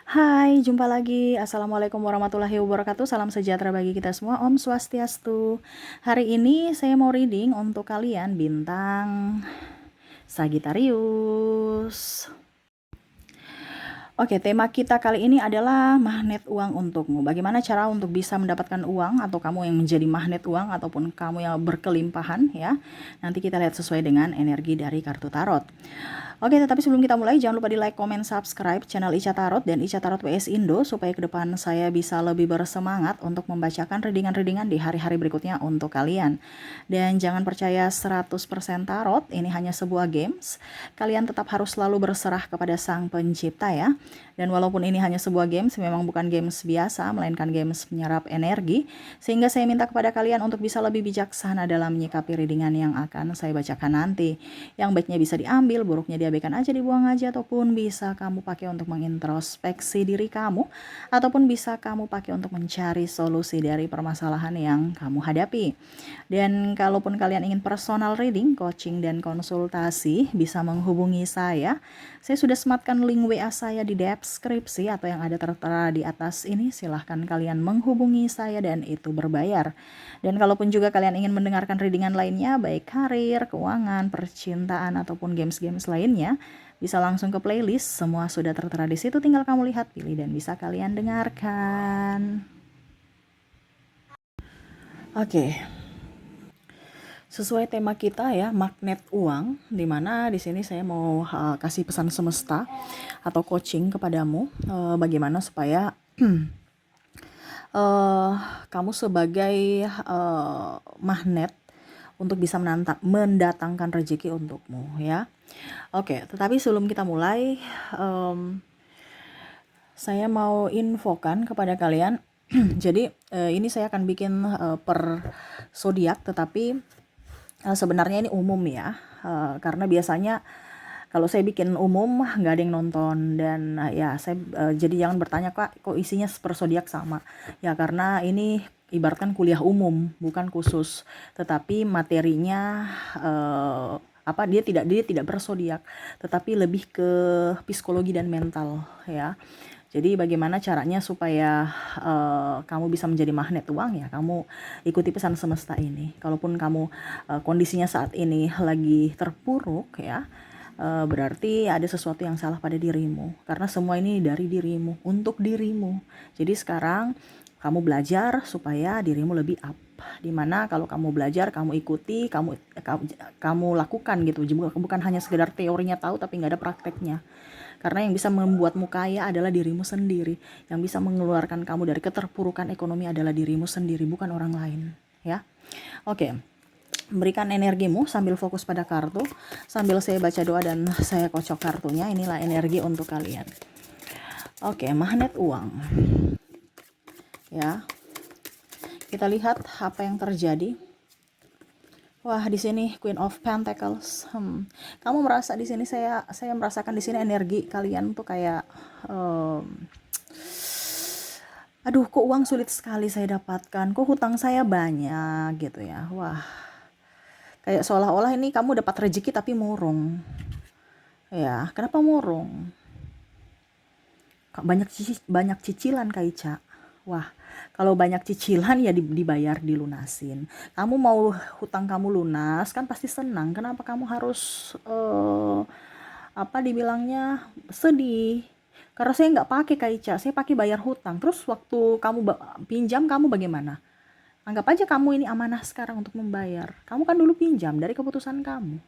Hai, jumpa lagi. Assalamualaikum warahmatullahi wabarakatuh. Salam sejahtera bagi kita semua. Om Swastiastu. Hari ini saya mau reading untuk kalian bintang Sagittarius. Oke, tema kita kali ini adalah magnet uang untukmu. Bagaimana cara untuk bisa mendapatkan uang atau kamu yang menjadi magnet uang ataupun kamu yang berkelimpahan ya. Nanti kita lihat sesuai dengan energi dari kartu tarot. Oke, tetapi sebelum kita mulai, jangan lupa di like, comment, subscribe channel Ica Tarot dan Ica Tarot WS Indo supaya ke depan saya bisa lebih bersemangat untuk membacakan readingan-readingan di hari-hari berikutnya untuk kalian. Dan jangan percaya 100% tarot, ini hanya sebuah games. Kalian tetap harus selalu berserah kepada Sang Pencipta ya. Dan walaupun ini hanya sebuah games, memang bukan games biasa, melainkan games menyerap energi. Sehingga saya minta kepada kalian untuk bisa lebih bijaksana dalam menyikapi readingan yang akan saya bacakan nanti. Yang baiknya bisa diambil, buruknya diabaikan aja, dibuang aja, ataupun bisa kamu pakai untuk mengintrospeksi diri kamu, ataupun bisa kamu pakai untuk mencari solusi dari permasalahan yang kamu hadapi. Dan kalaupun kalian ingin personal reading, coaching, dan konsultasi, bisa menghubungi saya. Saya sudah sematkan link WA saya di deskripsi atau yang ada tertera di atas ini. Silahkan kalian menghubungi saya dan itu berbayar. Dan kalaupun juga kalian ingin mendengarkan readingan lainnya, baik karir, keuangan, percintaan, ataupun games-games lainnya, bisa langsung ke playlist. Semua sudah tertera di situ, tinggal kamu lihat, pilih, dan bisa kalian dengarkan. Oke. Sesuai tema kita ya, magnet uang, dimana di sini saya mau kasih pesan semesta atau coaching kepadamu, bagaimana supaya kamu sebagai magnet untuk bisa mendatangkan rezeki untukmu ya. Oke, tetapi sebelum kita mulai, saya mau infokan kepada kalian. Jadi ini saya akan bikin per zodiak, tetapi sebenarnya ini umum ya, karena biasanya kalau saya bikin umum nggak ada yang nonton dan ya saya jadi jangan bertanya kok isinya per zodiak sama ya, karena ini ibaratkan kuliah umum bukan khusus, tetapi materinya dia tidak berzodiak tetapi lebih ke psikologi dan mental ya. Jadi bagaimana caranya supaya kamu bisa menjadi magnet uang ya, kamu ikuti pesan semesta ini. Kalaupun kamu kondisinya saat ini lagi terpuruk ya, berarti ada sesuatu yang salah pada dirimu. Karena semua ini dari dirimu, untuk dirimu. Jadi sekarang kamu belajar supaya dirimu lebih up. Dimana kalau kamu belajar, kamu ikuti, kamu lakukan gitu. Bukan hanya sekedar teorinya tahu tapi nggak ada prakteknya. Karena yang bisa membuatmu kaya adalah dirimu sendiri. Yang bisa mengeluarkan kamu dari keterpurukan ekonomi adalah dirimu sendiri, bukan orang lain. Ya, oke. Berikan energimu sambil fokus pada kartu. Sambil saya baca doa dan saya kocok kartunya. Inilah energi untuk kalian. Oke, magnet uang. Ya, kita lihat apa yang terjadi. Wah, di sini Queen of Pentacles. Kamu merasa di sini saya merasakan di sini energi kalian tuh kayak aduh, kok uang sulit sekali saya dapatkan, kok hutang saya banyak gitu ya. Wah, kayak seolah-olah ini kamu dapat rezeki tapi murung. Ya, kenapa murung? Banyak cicilan Kak Ica. Wah, kalau banyak cicilan ya dibayar, dilunasin. Kamu mau hutang kamu lunas kan pasti senang. Kenapa kamu harus apa dibilangnya sedih? Karena saya nggak pakai Kak Ica, saya pakai bayar hutang. Terus waktu kamu pinjam, kamu bagaimana? Anggap aja kamu ini amanah sekarang untuk membayar. Kamu kan dulu pinjam dari keputusan kamu.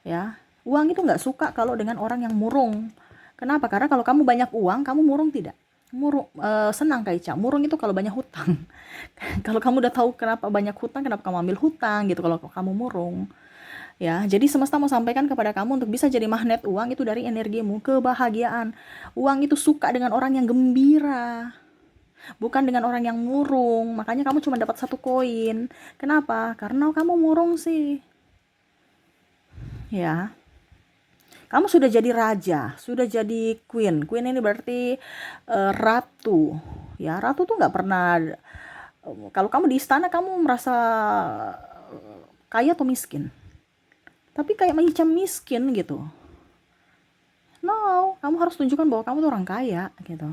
Ya, uang itu nggak suka kalau dengan orang yang murung. Kenapa? Karena kalau kamu banyak uang, kamu murung tidak? Murung, senang Kak Ica. Murung itu kalau banyak hutang. Kalau kamu udah tahu kenapa banyak hutang, kenapa kamu ambil hutang gitu kalau kamu murung. Ya, jadi semesta mau sampaikan kepada kamu untuk bisa jadi magnet uang itu dari energimu, kebahagiaan. Uang itu suka dengan orang yang gembira, bukan dengan orang yang murung. Makanya kamu cuma dapat satu koin. Kenapa? Karena kamu murung sih. Ya, kamu sudah jadi raja, sudah jadi queen. Queen ini berarti ratu. Ya, ratu tuh nggak pernah. Kalau kamu di istana, kamu merasa kaya atau miskin? Tapi kayak macam miskin gitu. No, kamu harus tunjukkan bahwa kamu tuh orang kaya gitu.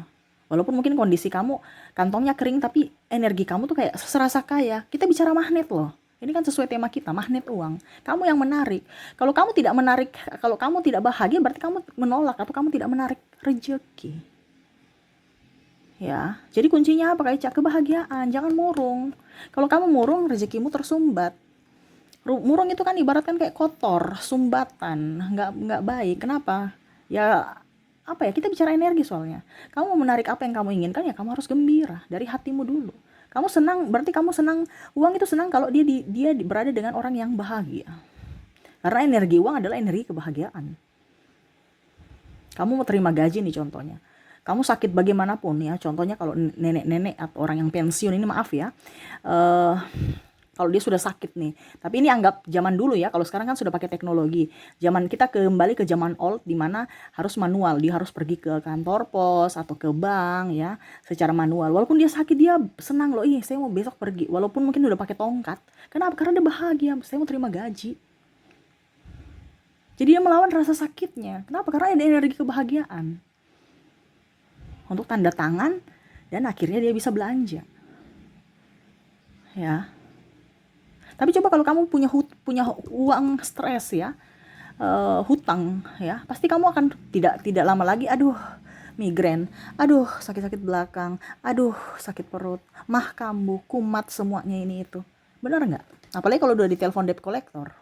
Walaupun mungkin kondisi kamu kantongnya kering, tapi energi kamu tuh kayak serasa kaya. Kita bicara magnet loh. Ini kan sesuai tema kita, magnet uang. Kamu yang menarik. Kalau kamu tidak menarik, kalau kamu tidak bahagia, berarti kamu menolak atau kamu tidak menarik rezeki. Ya, jadi kuncinya apa Kak Ica? Kebahagiaan, jangan murung. Kalau kamu murung, rezekimu tersumbat. Murung itu kan ibaratkan kayak kotor, sumbatan, nggak baik. Kenapa? Ya apa ya, kita bicara energi soalnya. Kamu mau menarik apa yang kamu inginkan, ya kamu harus gembira dari hatimu dulu. Kamu senang, berarti kamu senang. Uang itu senang kalau dia berada dengan orang yang bahagia. Karena energi uang adalah energi kebahagiaan. Kamu mau terima gaji nih contohnya. Kamu sakit bagaimanapun ya, contohnya kalau nenek-nenek atau orang yang pensiun ini, maaf ya, kalau dia sudah sakit nih. Tapi ini anggap zaman dulu ya, kalau sekarang kan sudah pakai teknologi. Zaman kita kembali ke zaman old, di mana harus manual. Dia harus pergi ke kantor pos atau ke bank ya, secara manual. Walaupun dia sakit, dia senang loh, saya mau besok pergi. Walaupun mungkin udah pakai tongkat. Kenapa? Karena dia bahagia, saya mau terima gaji. Jadi dia melawan rasa sakitnya. Kenapa? Karena ada energi kebahagiaan. Untuk tanda tangan, dan akhirnya dia bisa belanja. Ya. Tapi coba kalau kamu punya uang stres ya, hutang ya, pasti kamu akan tidak lama lagi, aduh migrain, aduh sakit-sakit belakang, aduh sakit perut, mah kambuh, kumat, semuanya ini itu. Benar nggak? Apalagi kalau udah ditelepon debt collector.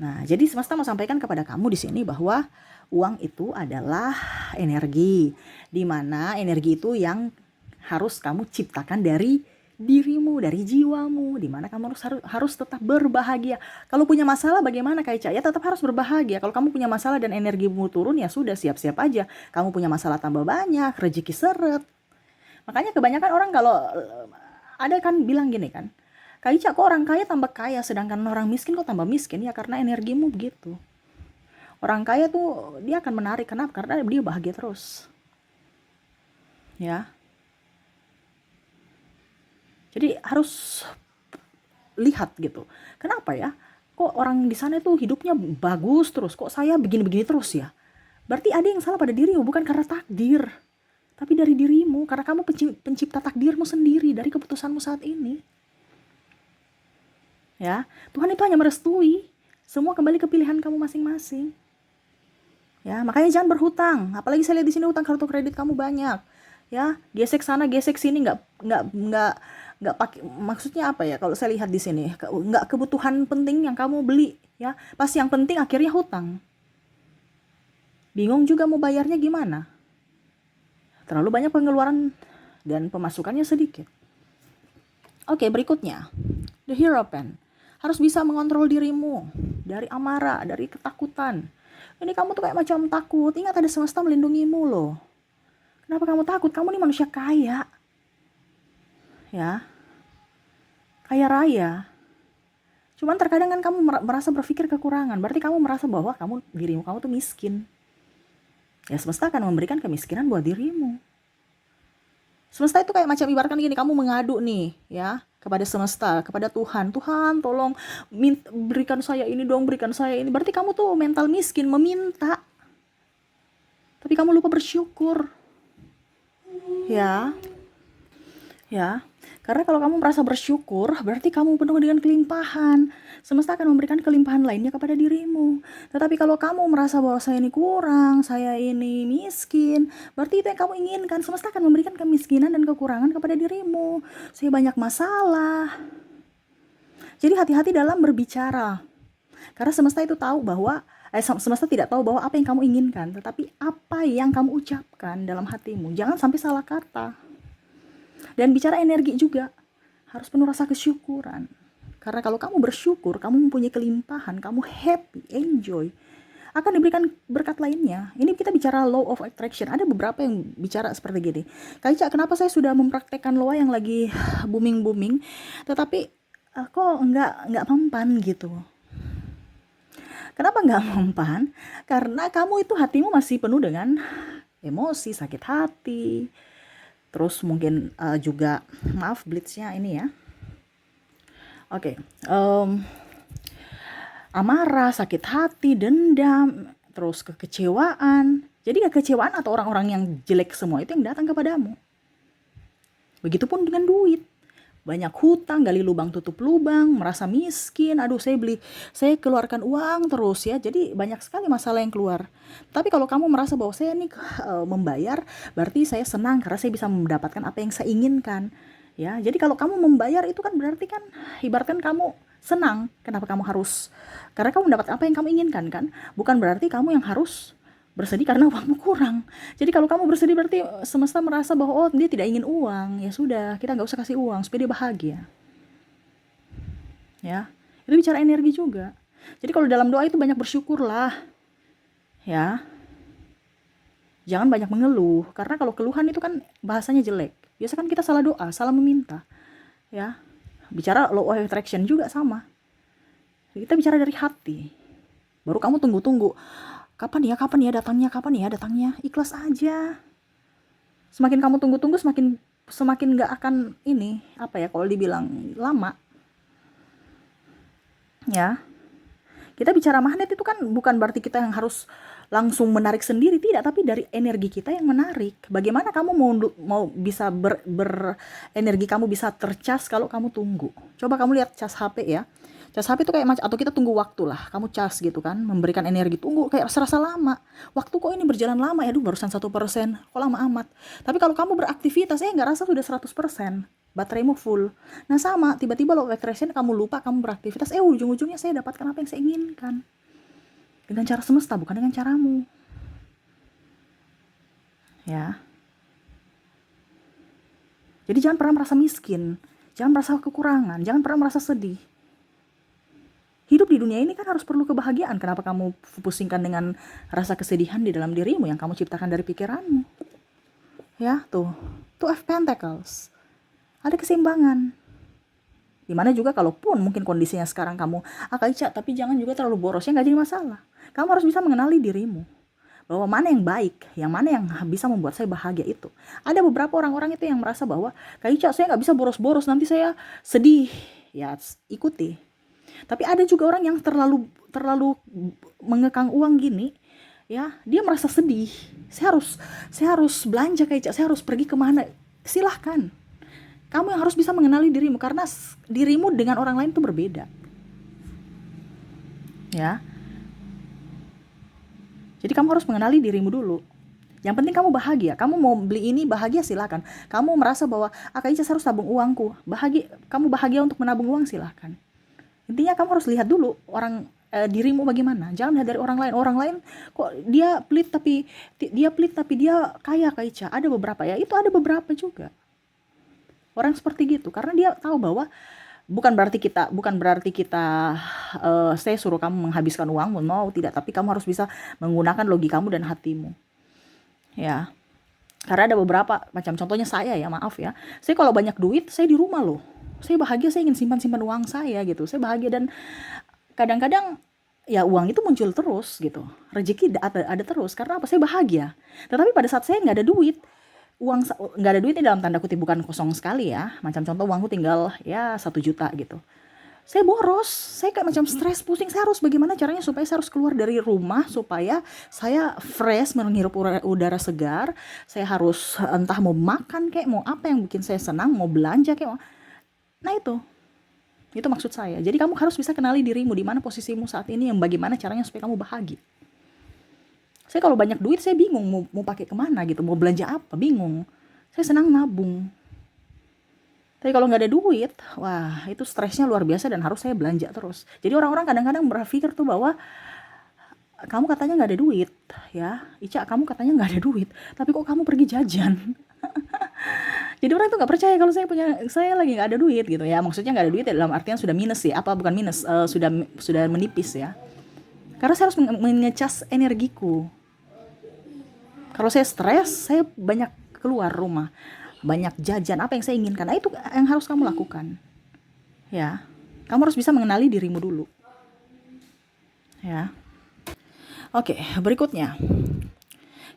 Nah, jadi semesta mau sampaikan kepada kamu di sini bahwa uang itu adalah energi, di mana energi itu yang harus kamu ciptakan dari dirimu, dari jiwamu, di mana kamu harus tetap berbahagia. Kalau punya masalah bagaimana Kak Ica? Ya tetap harus berbahagia. Kalau kamu punya masalah dan energimu turun, ya sudah, siap-siap aja. Kamu punya masalah tambah banyak, rezeki seret. Makanya kebanyakan orang kalau ada kan bilang gini kan, Kak Ica, kok orang kaya tambah kaya, sedangkan orang miskin kok tambah miskin? Ya karena energimu begitu. Orang kaya tuh dia akan menarik, kenapa? Karena dia bahagia terus. Ya. Jadi harus lihat gitu. Kenapa ya? Kok orang di sana itu hidupnya bagus terus, kok saya begini-begini terus ya? Berarti ada yang salah pada dirimu, bukan karena takdir, tapi dari dirimu, karena kamu pencipta takdirmu sendiri dari keputusanmu saat ini. Ya, Tuhan itu hanya merestui. Semua kembali ke pilihan kamu masing-masing. Ya, makanya jangan berhutang. Apalagi saya lihat di sini hutang kartu kredit kamu banyak. Ya, gesek sana, gesek sini, nggak pakai, maksudnya apa ya, kalau saya lihat di sini nggak kebutuhan penting yang kamu beli ya, pas yang penting akhirnya hutang, bingung juga mau bayarnya gimana, terlalu banyak pengeluaran dan pemasukannya sedikit. Oke, berikutnya the Hierophant, harus bisa mengontrol dirimu dari amarah, dari ketakutan. Ini kamu tuh kayak macam takut, ingat ada semesta melindungimu loh. Kenapa kamu takut? Kamu ini manusia kaya ya, kaya raya. Cuman terkadang kan kamu merasa berpikir kekurangan, berarti kamu merasa bahwa dirimu kamu tuh miskin. Ya semesta akan memberikan kemiskinan buat dirimu. Semesta itu kayak macam ibaratkan gini, kamu mengadu nih ya kepada semesta, kepada Tuhan. Tuhan tolong berikan saya ini dong, berikan saya ini. Berarti kamu tuh mental miskin, meminta. Tapi kamu lupa bersyukur. Ya. Karena kalau kamu merasa bersyukur, berarti kamu penuh dengan kelimpahan. Semesta akan memberikan kelimpahan lainnya kepada dirimu. Tetapi kalau kamu merasa bahwa saya ini kurang, saya ini miskin, berarti itu yang kamu inginkan. Semesta akan memberikan kemiskinan dan kekurangan kepada dirimu. Saya banyak masalah. Jadi hati-hati dalam berbicara. Karena semesta itu tahu bahwa semesta tidak tahu bahwa apa yang kamu inginkan, tetapi apa yang kamu ucapkan dalam hatimu. Jangan sampai salah kata. Dan bicara energi juga, harus penuh rasa kesyukuran. Karena kalau kamu bersyukur, kamu mempunyai kelimpahan, kamu happy, enjoy, akan diberikan berkat lainnya. Ini kita bicara law of attraction. Ada beberapa yang bicara seperti gini. Kak Ica, kenapa saya sudah mempraktekkan law yang lagi booming-booming, tetapi kok nggak mempan gitu. Kenapa nggak mempan? Karena kamu itu hatimu masih penuh dengan emosi, sakit hati. Terus mungkin juga, maaf blitznya ini ya. Oke. Amarah, sakit hati, dendam. terus kekecewaan. Jadi kekecewaan atau orang-orang yang jelek semua itu yang datang kepadamu. Begitupun dengan duit. Banyak hutang, gali lubang tutup lubang, merasa miskin, aduh saya keluarkan uang terus ya. Jadi banyak sekali masalah yang keluar. Tapi kalau kamu merasa bahwa saya nih membayar, berarti saya senang karena saya bisa mendapatkan apa yang saya inginkan. Ya, jadi kalau kamu membayar itu kan berarti kan ibaratkan kamu senang. Kenapa kamu harus? Karena kamu mendapat apa yang kamu inginkan kan? Bukan berarti kamu yang harus bersedih karena uangmu kurang. Jadi kalau kamu bersedih berarti semesta merasa bahwa oh dia tidak ingin uang. Ya sudah, kita nggak usah kasih uang supaya dia bahagia. Ya, itu bicara energi juga. Jadi kalau dalam doa itu banyak bersyukurlah. Ya, jangan banyak mengeluh. Karena kalau keluhan itu kan bahasanya jelek. Biasa kan kita salah doa, salah meminta. Ya, bicara law of attraction juga sama. Kita bicara dari hati. Baru kamu tunggu-tunggu. Kapan ya datangnya. Ikhlas aja. Semakin kamu tunggu-tunggu, semakin nggak akan ini, apa ya, kalau dibilang lama. Ya. Kita bicara magnet itu kan bukan berarti kita yang harus langsung menarik sendiri, tidak, tapi dari energi kita yang menarik. Bagaimana kamu mau bisa energi kamu bisa tercas kalau kamu tunggu. Coba kamu lihat cas HP ya. Cas HP itu kayak macam, atau kita tunggu waktu lah. Kamu cas gitu kan, memberikan energi, tunggu kayak serasa lama. Waktu kok ini berjalan lama ya, barusan 1%, kok lama amat. Tapi kalau kamu beraktivitas, nggak rasa sudah 100%. Bateraimu full. Nah sama, tiba-tiba law of attraction kamu lupa, kamu beraktivitas, ujung-ujungnya saya dapatkan apa yang saya inginkan. Dengan cara semesta, bukan dengan caramu. Ya. Jadi jangan pernah merasa miskin, jangan merasa kekurangan, jangan pernah merasa sedih. Hidup di dunia ini kan harus perlu kebahagiaan. Kenapa kamu pusingkan dengan rasa kesedihan di dalam dirimu yang kamu ciptakan dari pikiranmu? Ya, tuh F Pentacles. Ada keseimbangan. Dimana juga kalaupun mungkin kondisinya sekarang kamu Kak Ica, tapi jangan juga terlalu boros, ya nggak jadi masalah. Kamu harus bisa mengenali dirimu. Bahwa mana yang baik, yang mana yang bisa membuat saya bahagia itu. Ada beberapa orang-orang itu yang merasa bahwa Kak Ica, saya nggak bisa boros-boros, nanti saya sedih. Ya, ikuti. Tapi ada juga orang yang terlalu mengekang uang gini, ya, dia merasa sedih. Saya harus belanja Kak Ica, saya harus pergi kemana. Silahkan. Kamu yang harus bisa mengenali dirimu, karena dirimu dengan orang lain itu berbeda. Ya. Jadi kamu harus mengenali dirimu dulu. Yang penting kamu bahagia. Kamu mau beli ini bahagia, silakan. Kamu merasa bahwa Kak Ica harus tabung uangku. Kamu bahagia untuk menabung uang, silakan. Intinya kamu harus lihat dulu dirimu bagaimana. Jangan lihat dari orang lain. Orang lain kok dia pelit tapi dia kaya Kak Ica. Ada beberapa ya. Itu ada beberapa juga. Orang seperti gitu, karena dia tahu bahwa bukan berarti kita saya suruh kamu menghabiskan uang, no, tidak, tapi kamu harus bisa menggunakan logikamu dan hatimu. Ya. Karena ada beberapa macam, contohnya saya ya, maaf ya. Saya kalau banyak duit, saya di rumah loh. Saya bahagia, saya ingin simpan uang saya gitu. Saya bahagia, dan kadang-kadang ya uang itu muncul terus gitu. Rezeki ada terus, karena apa? Saya bahagia. Tetapi pada saat saya nggak ada duit, nggak ada duitnya dalam tanda kutip, bukan kosong sekali ya, macam contoh uangku tinggal ya 1 juta gitu, saya boros, saya kayak macam stres, pusing. Saya harus bagaimana caranya supaya saya harus keluar dari rumah supaya saya fresh, menghirup udara segar. Saya harus entah mau makan kayak mau apa yang bikin saya senang, mau belanja kayak mau. Nah itu maksud saya. Jadi kamu harus bisa kenali dirimu, di mana posisimu saat ini, yang bagaimana caranya supaya kamu bahagia. Saya kalau banyak duit, saya bingung mau pakai kemana gitu, mau belanja apa, bingung. Saya senang nabung. Tapi kalau nggak ada duit, wah itu stresnya luar biasa dan harus saya belanja terus. Jadi orang-orang kadang-kadang berpikir tuh bahwa kamu katanya nggak ada duit, ya Ica, kamu katanya nggak ada duit, tapi kok kamu pergi jajan? Jadi orang itu nggak percaya kalau saya lagi nggak ada duit gitu ya. Maksudnya nggak ada duit ya dalam artian sudah minus ya, bukan minus, sudah menipis ya. Karena saya harus mengecas energiku. Kalau saya stres, saya banyak keluar rumah, banyak jajan apa yang saya inginkan. Nah itu yang harus kamu lakukan. Ya, kamu harus bisa mengenali dirimu dulu. Ya. Oke, berikutnya.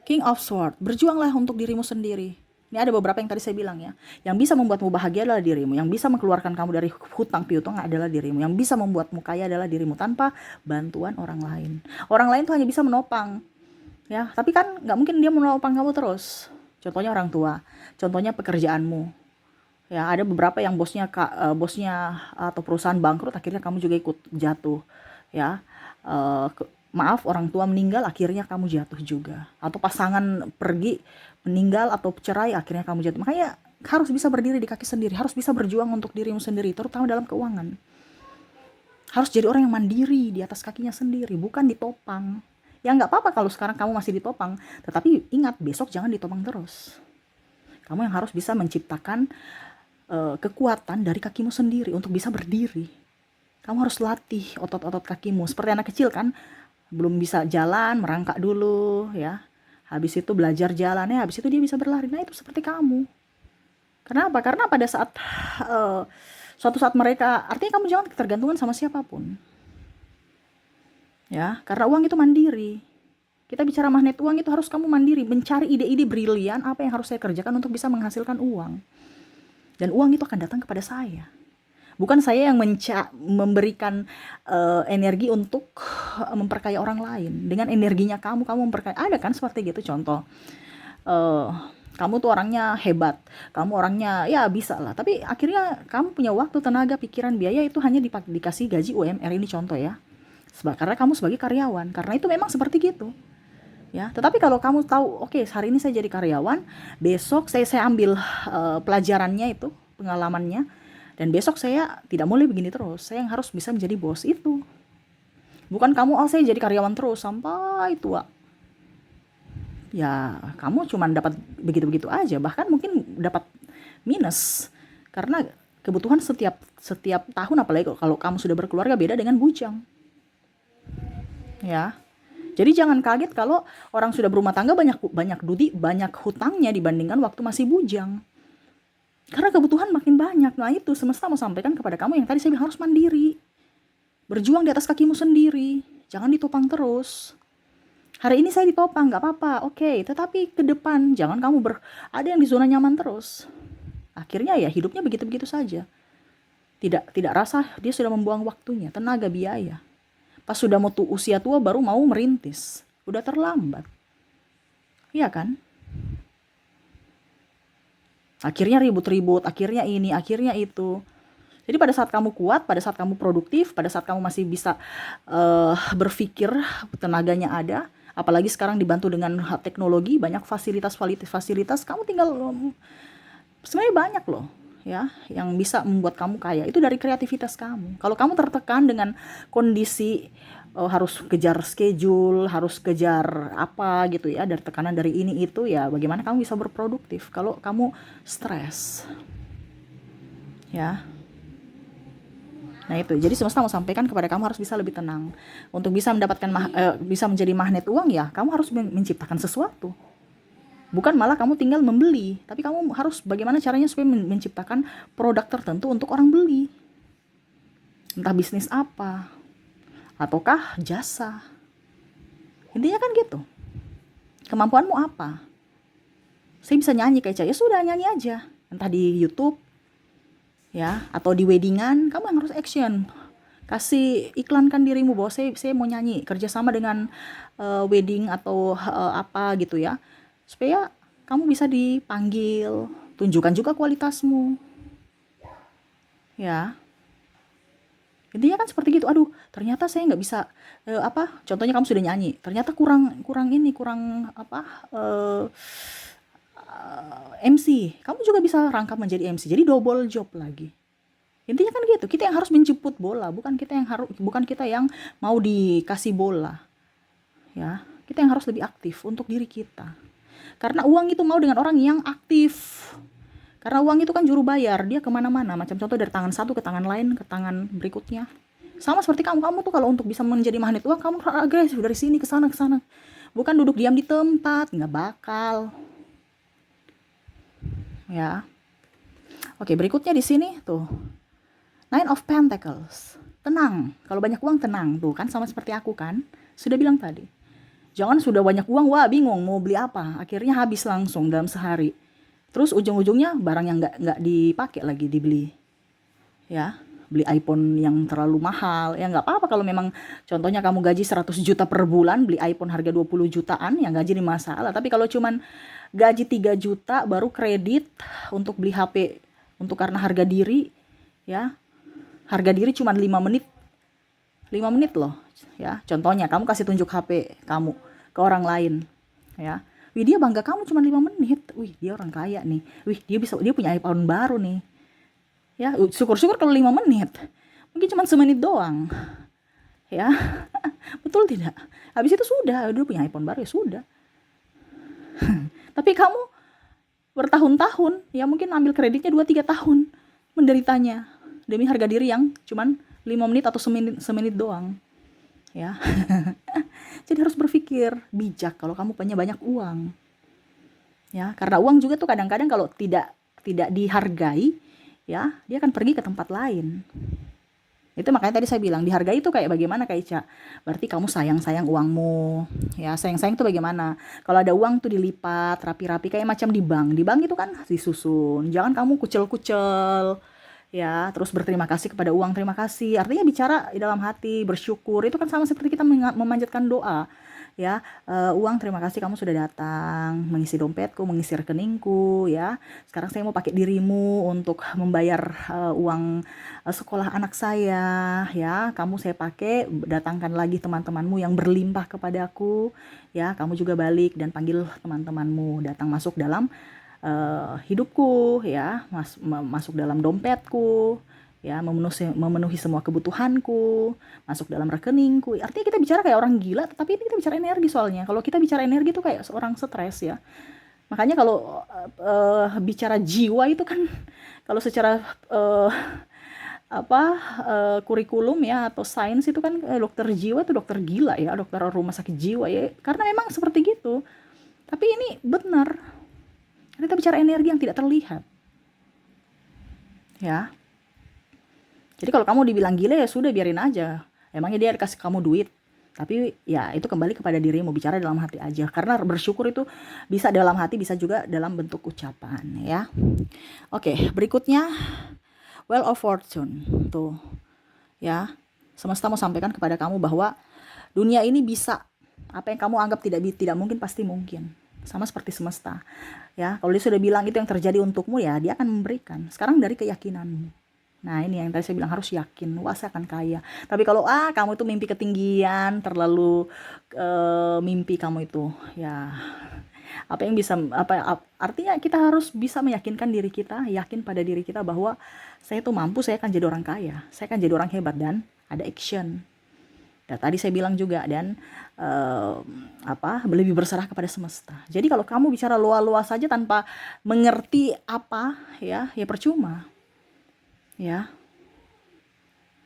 King of Swords, berjuanglah untuk dirimu sendiri. Ini ada beberapa yang tadi saya bilang ya. Yang bisa membuatmu bahagia adalah dirimu. Yang bisa mengeluarkan kamu dari hutang piutang adalah dirimu. Yang bisa membuatmu kaya adalah dirimu tanpa bantuan orang lain. Orang lain tuh hanya bisa menopang, ya. Tapi kan nggak mungkin dia menopang kamu terus. Contohnya orang tua, contohnya pekerjaanmu. Ya, ada beberapa yang bosnya atau perusahaan bangkrut, akhirnya kamu juga ikut jatuh. Ya, maaf, orang tua meninggal, akhirnya kamu jatuh juga. Atau pasangan pergi meninggal atau cerai, akhirnya kamu jatuh. Makanya harus bisa berdiri di kaki sendiri, harus bisa berjuang untuk dirimu sendiri, terutama dalam keuangan. Harus jadi orang yang mandiri di atas kakinya sendiri, bukan ditopang. Ya nggak apa-apa kalau sekarang kamu masih ditopang, tetapi ingat besok jangan ditopang terus. Kamu yang harus bisa menciptakan kekuatan dari kakimu sendiri untuk bisa berdiri. Kamu harus latih otot-otot kakimu. Seperti anak kecil kan, belum bisa jalan, merangkak dulu ya. Habis itu belajar jalan, ya habis itu dia bisa berlari. Nah itu seperti kamu. Kenapa? Karena pada saat suatu saat mereka, artinya kamu jangan ketergantungan sama siapapun. Ya, karena uang itu mandiri. Kita bicara magnet uang itu harus kamu mandiri, mencari ide-ide brilian apa yang harus saya kerjakan untuk bisa menghasilkan uang. Dan uang itu akan datang kepada saya. Bukan saya yang memberikan energi untuk memperkaya orang lain. Dengan energinya kamu memperkaya. Ada kan seperti gitu contoh. Kamu tuh orangnya hebat. Kamu orangnya ya bisa lah. Tapi akhirnya kamu punya waktu, tenaga, pikiran, biaya itu hanya dikasih gaji UMR, ini contoh ya. Karena kamu sebagai karyawan. Karena itu memang seperti gitu. Ya, tetapi kalau kamu tahu, oke, hari ini saya jadi karyawan, besok saya ambil pelajarannya itu, pengalamannya, dan besok saya tidak boleh begini terus. Saya yang harus bisa menjadi bos itu. Bukan kamu, saya jadi karyawan terus sampai tua. Ya, kamu cuma dapat begitu-begitu aja, bahkan mungkin dapat minus. Karena kebutuhan setiap tahun, apalagi kalau kamu sudah berkeluarga, beda dengan bujang. Ya. Jadi jangan kaget kalau orang sudah berumah tangga banyak hutangnya dibandingkan waktu masih bujang. Karena kebutuhan makin banyak. Nah itu semesta mau sampaikan kepada kamu yang tadi saya bilang, harus mandiri. Berjuang di atas kakimu sendiri. Jangan ditopang terus. Hari ini saya ditopang, gak apa-apa, oke. Tetapi ke depan jangan kamu ada yang di zona nyaman terus. Akhirnya ya hidupnya begitu-begitu saja. Tidak rasa dia sudah membuang waktunya, tenaga, biaya. Pas sudah mau usia tua baru mau merintis. Udah terlambat. Iya kan? Akhirnya ribut-ribut, akhirnya ini, akhirnya itu. Jadi pada saat kamu kuat, pada saat kamu produktif, pada saat kamu masih bisa berpikir, tenaganya ada, apalagi sekarang dibantu dengan teknologi, banyak fasilitas, kamu tinggal, sebenarnya banyak loh ya yang bisa membuat kamu kaya. Itu dari kreativitas kamu. Kalau kamu tertekan dengan kondisi harus kejar schedule, harus kejar apa gitu ya, dari tekanan dari ini itu, ya bagaimana kamu bisa berproduktif kalau kamu stres ya. Nah itu, jadi semesta mau sampaikan kepada kamu harus bisa lebih tenang. Untuk bisa mendapatkan bisa menjadi magnet uang, ya kamu harus menciptakan sesuatu. Bukan malah kamu tinggal membeli, tapi kamu harus bagaimana caranya supaya menciptakan produk tertentu untuk orang beli. Entah bisnis apa, ataukah jasa. Intinya kan gitu. Kemampuanmu apa? Saya bisa nyanyi kayak ya sudah, nyanyi aja. Entah di YouTube, ya, atau di weddingan, kamu yang harus action. Kasih, iklankan dirimu bahwa saya mau nyanyi, kerjasama dengan wedding atau apa gitu ya. Supaya kamu bisa dipanggil, tunjukkan juga kualitasmu. Ya. Intinya kan seperti gitu. Aduh, ternyata saya nggak bisa contohnya kamu sudah nyanyi, ternyata kurang MC. Kamu juga bisa rangkap menjadi MC. Jadi double job lagi. Intinya kan gitu. Kita yang harus menjemput bola, bukan kita yang mau dikasih bola. Ya, kita yang harus lebih aktif untuk diri kita. Karena uang itu mau dengan orang yang aktif. Karena uang itu kan juru bayar, dia kemana-mana. Macam contoh dari tangan satu ke tangan lain, ke tangan berikutnya. Sama seperti kamu tuh kalau untuk bisa menjadi magnet uang, kamu harus agresif dari sini ke sana. Bukan duduk diam di tempat, nggak bakal. Ya. Oke, berikutnya di sini tuh. Nine of Pentacles. Tenang. Kalau banyak uang tenang. Tuh kan sama seperti aku kan. Sudah bilang tadi. Jangan sudah banyak uang, wah bingung mau beli apa. Akhirnya habis langsung dalam sehari. Terus ujung-ujungnya barang yang nggak dipakai lagi dibeli, ya. Beli iPhone yang terlalu mahal, ya nggak apa-apa kalau memang contohnya kamu gaji 100 juta per bulan, beli iPhone harga 20 jutaan, yang gaji ini masalah. Tapi kalau cuman gaji 3 juta baru kredit untuk beli HP untuk karena harga diri, ya. Harga diri cuman 5 menit loh, ya. Contohnya kamu kasih tunjuk HP kamu ke orang lain, ya. Wih, dia bangga kamu cuma 5 menit. Wih, dia orang kaya nih. Wih, dia punya iPhone baru nih. Ya, syukur-syukur kalau 5 menit. Mungkin cuma semenit doang. Ya. Betul tidak? Habis itu sudah, dia punya iPhone baru ya sudah. Tapi kamu bertahun-tahun, ya mungkin ambil kreditnya 2-3 tahun menderitanya demi harga diri yang cuman 5 menit atau semenit doang. Ya. Jadi harus berpikir bijak kalau kamu punya banyak uang. Ya, karena uang juga tuh kadang-kadang kalau tidak dihargai, ya, dia akan pergi ke tempat lain. Itu makanya tadi saya bilang dihargai itu kayak bagaimana, Kak Ica? Berarti kamu sayang-sayang uangmu. Ya, sayang-sayang itu bagaimana? Kalau ada uang tuh dilipat rapi-rapi kayak macam di bank. Di bank itu kan disusun. Jangan kamu kucel-kucel. Ya, terus berterima kasih kepada uang, terima kasih. Artinya bicara di dalam hati, bersyukur. Itu kan sama seperti kita memanjatkan doa. Ya, uang terima kasih kamu sudah datang, mengisi dompetku, mengisi rekeningku, ya. Sekarang saya mau pakai dirimu untuk membayar uang sekolah anak saya, ya. Kamu saya pakai, datangkan lagi teman-temanmu yang berlimpah kepadaku, ya. Kamu juga balik dan panggil teman-temanmu datang masuk dalam hidupku, ya, masuk dalam dompetku, ya, memenuhi semua kebutuhanku, masuk dalam rekeningku. Artinya kita bicara kayak orang gila, tapi ini kita bicara energi soalnya. Kalau kita bicara energi itu kayak seorang stres, ya. Makanya kalau bicara jiwa itu kan kalau secara kurikulum, ya, atau sains itu kan dokter jiwa itu dokter gila, ya, dokter rumah sakit jiwa, ya. Karena memang seperti gitu. Tapi ini benar. Kita bicara energi yang tidak terlihat. Ya. Jadi kalau kamu dibilang gila ya sudah biarin aja. Emangnya dia kasih kamu duit. Tapi ya itu kembali kepada dirimu, bicara dalam hati aja. Karena bersyukur itu bisa dalam hati, bisa juga dalam bentuk ucapan, ya. Oke, berikutnya Wheel of Fortune. Tuh. Ya. Semesta mau sampaikan kepada kamu bahwa dunia ini bisa. Apa yang kamu anggap tidak mungkin pasti mungkin. Sama seperti semesta. Ya, kalau dia sudah bilang itu yang terjadi untukmu, ya dia akan memberikan. Sekarang dari keyakinanmu. Nah, ini yang tadi saya bilang harus yakin, wah saya akan kaya. Tapi kalau kamu itu mimpi ketinggian, terlalu mimpi kamu itu, ya apa yang bisa artinya kita harus bisa meyakinkan diri kita, yakin pada diri kita bahwa saya itu mampu, saya akan jadi orang kaya, saya akan jadi orang hebat dan ada action. Dan tadi saya bilang juga dan lebih berserah kepada semesta. Jadi kalau kamu bicara luas-luas saja tanpa mengerti apa, ya percuma. Ya.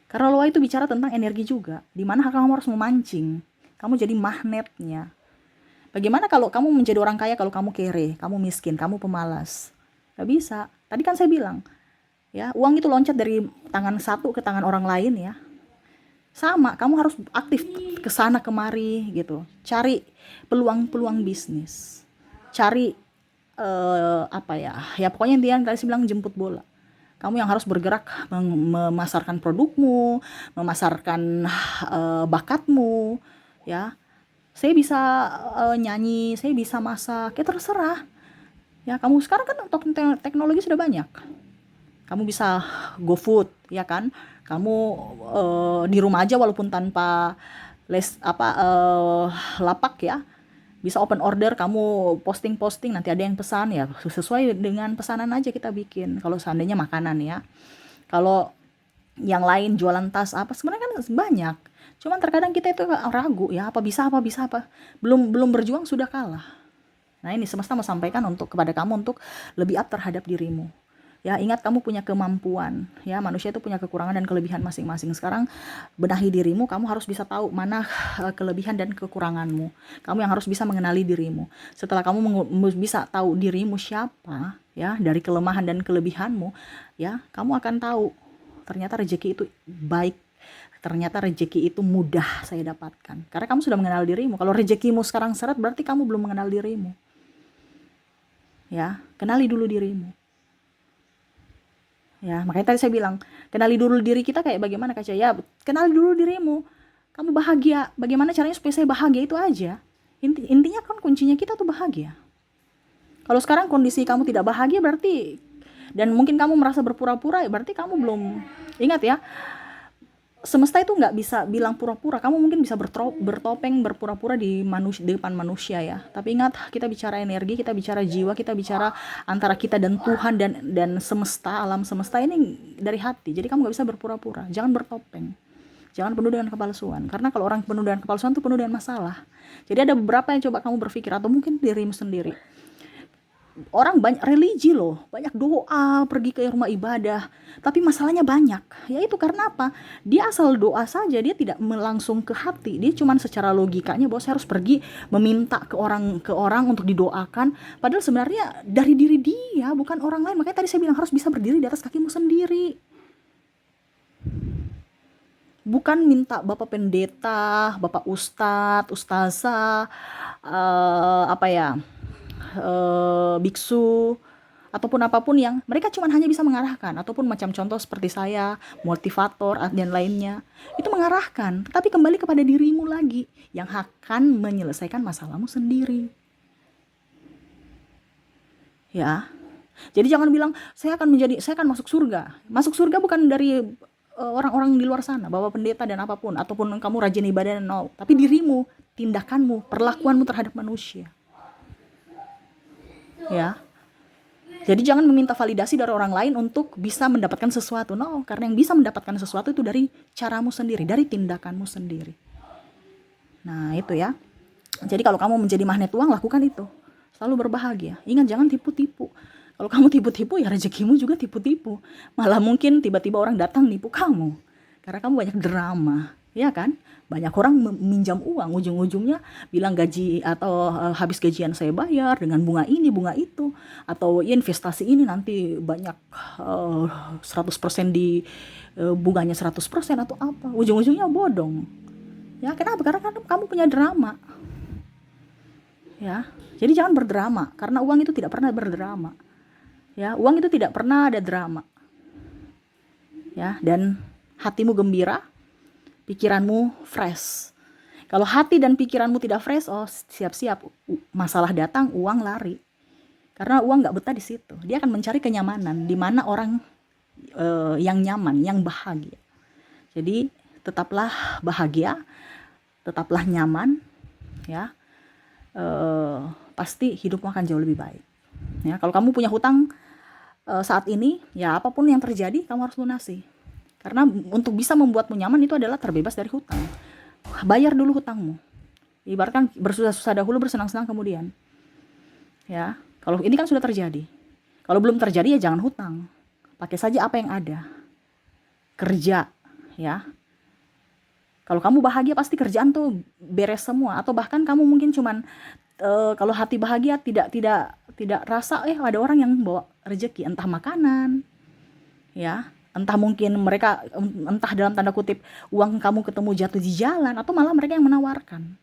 Karena luas itu bicara tentang energi juga, di mana kamu harus memancing. Kamu jadi magnetnya. Bagaimana kalau kamu menjadi orang kaya kalau kamu kere, kamu miskin, kamu pemalas? Gak bisa. Tadi kan saya bilang, ya, uang itu loncat dari tangan satu ke tangan orang lain, ya. Sama, kamu harus aktif ke sana kemari gitu. Cari peluang-peluang bisnis. Cari ya pokoknya intinya tadi saya bilang jemput bola. Kamu yang harus bergerak memasarkan produkmu, memasarkan bakatmu, ya. Saya bisa nyanyi, saya bisa masak, ya terserah. Ya, kamu sekarang kan untuk teknologi sudah banyak. Kamu bisa GoFood, ya kan? Kamu di rumah aja walaupun tanpa lapak, ya. Bisa open order, kamu posting nanti ada yang pesan, ya sesuai dengan pesanan aja kita bikin. Kalau seandainya makanan, ya. Kalau yang lain jualan tas sebenarnya kan banyak. Cuman terkadang kita itu ragu, ya, apa bisa. Belum berjuang sudah kalah. Nah, ini semesta mau sampaikan kepada kamu untuk lebih up terhadap dirimu. Ya, ingat kamu punya kemampuan, ya, manusia itu punya kekurangan dan kelebihan masing-masing. Sekarang benahi dirimu, kamu harus bisa tahu mana kelebihan dan kekuranganmu. Kamu yang harus bisa mengenali dirimu. Setelah kamu bisa tahu dirimu siapa, ya, dari kelemahan dan kelebihanmu, ya, kamu akan tahu ternyata rezeki itu baik. Ternyata rezeki itu mudah saya dapatkan. Karena kamu sudah mengenal dirimu. Kalau rezekimu sekarang seret berarti kamu belum mengenal dirimu. Ya, kenali dulu dirimu. Ya, makanya tadi saya bilang, kenali dulu diri kita kayak bagaimana Kak Cia. Ya, kenali dulu dirimu. Kamu bahagia, bagaimana caranya supaya saya bahagia, itu aja. Intinya kan kuncinya kita tuh bahagia. Kalau sekarang kondisi kamu tidak bahagia berarti, dan mungkin kamu merasa berpura-pura, berarti kamu belum, ingat ya, semesta itu nggak bisa bilang pura-pura. Kamu mungkin bisa bertopeng berpura-pura di depan manusia ya, tapi ingat, kita bicara energi, kita bicara jiwa, kita bicara antara kita dan Tuhan dan semesta, alam semesta ini dari hati. Jadi kamu nggak bisa berpura-pura, jangan bertopeng, jangan penuh dengan kepalsuan, karena kalau orang penuh dengan kepalsuan itu penuh dengan masalah. Jadi ada beberapa yang coba kamu berpikir, atau mungkin dirimu sendiri, orang banyak religi loh, banyak doa, pergi ke rumah ibadah, tapi masalahnya banyak. Ya itu karena apa? Dia asal doa saja, dia tidak langsung ke hati. Dia cuma secara logikanya bahwa saya harus pergi meminta ke orang untuk didoakan, padahal sebenarnya dari diri dia, bukan orang lain. Makanya tadi saya bilang harus bisa berdiri di atas kakimu sendiri. Bukan minta Bapak pendeta, Bapak ustadz, ustazah, apa ya, biksu, ataupun apapun yang mereka cuma hanya bisa mengarahkan, ataupun macam contoh seperti saya, motivator dan lainnya, itu mengarahkan, tapi kembali kepada dirimu lagi yang akan menyelesaikan masalahmu sendiri. Ya, jadi jangan bilang saya akan masuk surga. Masuk surga bukan dari orang-orang di luar sana, bawa pendeta dan apapun, ataupun kamu rajin ibadah dan no, tapi dirimu, tindakanmu, perlakuanmu terhadap manusia. Ya, jadi jangan meminta validasi dari orang lain untuk bisa mendapatkan sesuatu. No, karena yang bisa mendapatkan sesuatu itu dari caramu sendiri, dari tindakanmu sendiri. Nah itu ya. Jadi kalau kamu menjadi magnet uang, lakukan itu. Selalu berbahagia. Ingat, jangan tipu-tipu. Kalau kamu tipu-tipu, ya rezekimu juga tipu-tipu. Malah mungkin tiba-tiba orang datang nipu kamu, karena kamu banyak drama, ya kan? Banyak orang meminjam uang, ujung-ujungnya bilang gaji atau habis gajian saya bayar dengan bunga ini, bunga itu, atau investasi ini nanti banyak 100% di bunganya 100% atau apa. Ujung-ujungnya bodong. Ya, kenapa? Karena kan kamu punya drama. Ya. Jadi jangan berdrama, karena uang itu tidak pernah berdrama. Ya, uang itu tidak pernah ada drama. Ya, dan hatimu gembira, pikiranmu fresh. Kalau hati dan pikiranmu tidak fresh, oh siap-siap masalah datang, uang lari. Karena uang nggak betah di situ. Dia akan mencari kenyamanan, di mana orang yang nyaman, yang bahagia. Jadi tetaplah bahagia, tetaplah nyaman, ya. Pasti hidupmu akan jauh lebih baik. Ya, kalau kamu punya hutang saat ini, ya apapun yang terjadi kamu harus lunasi. Karena untuk bisa membuatmu nyaman itu adalah terbebas dari hutang. Bayar dulu hutangmu. Ibaratkan bersusah-susah dahulu, bersenang-senang kemudian. Ya, kalau ini kan sudah terjadi. Kalau belum terjadi ya jangan hutang. Pakai saja apa yang ada. Kerja, ya. Kalau kamu bahagia pasti kerjaan tuh beres semua, atau bahkan kamu mungkin cuman kalau hati bahagia tidak rasa ada orang yang bawa rezeki, entah makanan, ya, entah mungkin mereka, entah dalam tanda kutip uang kamu ketemu jatuh di jalan, atau malah mereka yang menawarkan,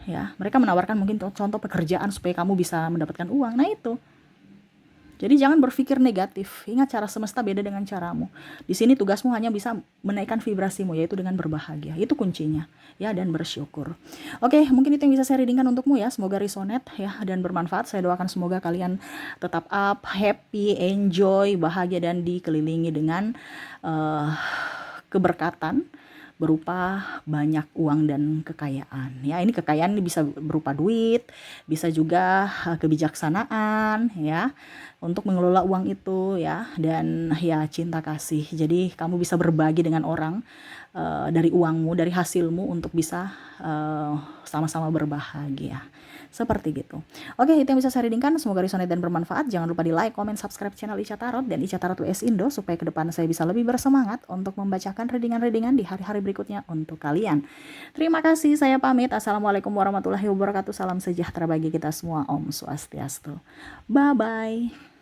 ya, mereka menawarkan mungkin contoh pekerjaan supaya kamu bisa mendapatkan uang. Nah itu. Jadi jangan berpikir negatif. Ingat, cara semesta beda dengan caramu. Di sini tugasmu hanya bisa menaikkan vibrasimu, yaitu dengan berbahagia. Itu kuncinya, ya, dan bersyukur. Oke, mungkin itu yang bisa saya readingkan untukmu ya. Semoga resonate ya dan bermanfaat. Saya doakan semoga kalian tetap up, happy, enjoy, bahagia, dan dikelilingi dengan keberkatan berupa banyak uang dan kekayaan. Ya, ini kekayaan ini bisa berupa duit, bisa juga kebijaksanaan, ya, untuk mengelola uang itu, ya, dan ya cinta kasih. Jadi kamu bisa berbagi dengan orang dari uangmu, dari hasilmu, untuk bisa sama-sama berbahagia. Seperti gitu. Oke, itu yang bisa saya readingkan. Semoga resonate dan bermanfaat. Jangan lupa di like, comment, subscribe channel Ica Tarot dan Ica Tarot US Indo, supaya ke depan saya bisa lebih bersemangat untuk membacakan readingan-readingan di hari-hari berikutnya untuk kalian. Terima kasih, saya pamit. Assalamualaikum warahmatullahi wabarakatuh. Salam sejahtera bagi kita semua. Om Swastiastu. Bye-bye.